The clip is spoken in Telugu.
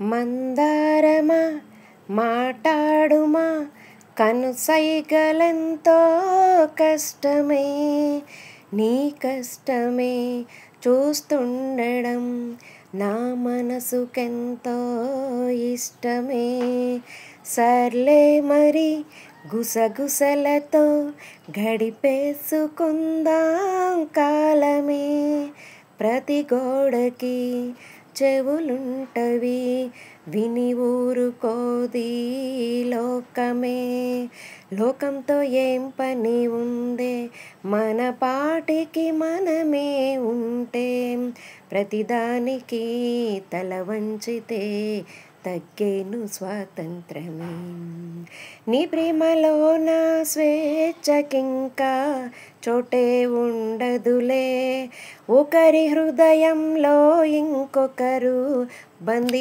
మందారమా మాటాడుమా కనుసైగలెంతో కష్టమే నీ కష్టమే చూస్తుండడం నా మనసుకెంతో ఇష్టమే సర్లే మరి గుసగుసలతో గడిపేసుకుందాం కాలమే ప్రతి గోడకి చెవులుంటవి విని ఊరుకోది లోకమే లోకంతో ఏం పని ఉందే మన పాటికి మనమే ఉంటే ప్రతిదానికి తల వంచితే తగ్గేను స్వాతంత్రమే నీ ప్రేమలో నా స్వేచ్ఛకింకా చోటే ఉండదులే ఒకరి హృదయంలో ఇంకొకరు బందీ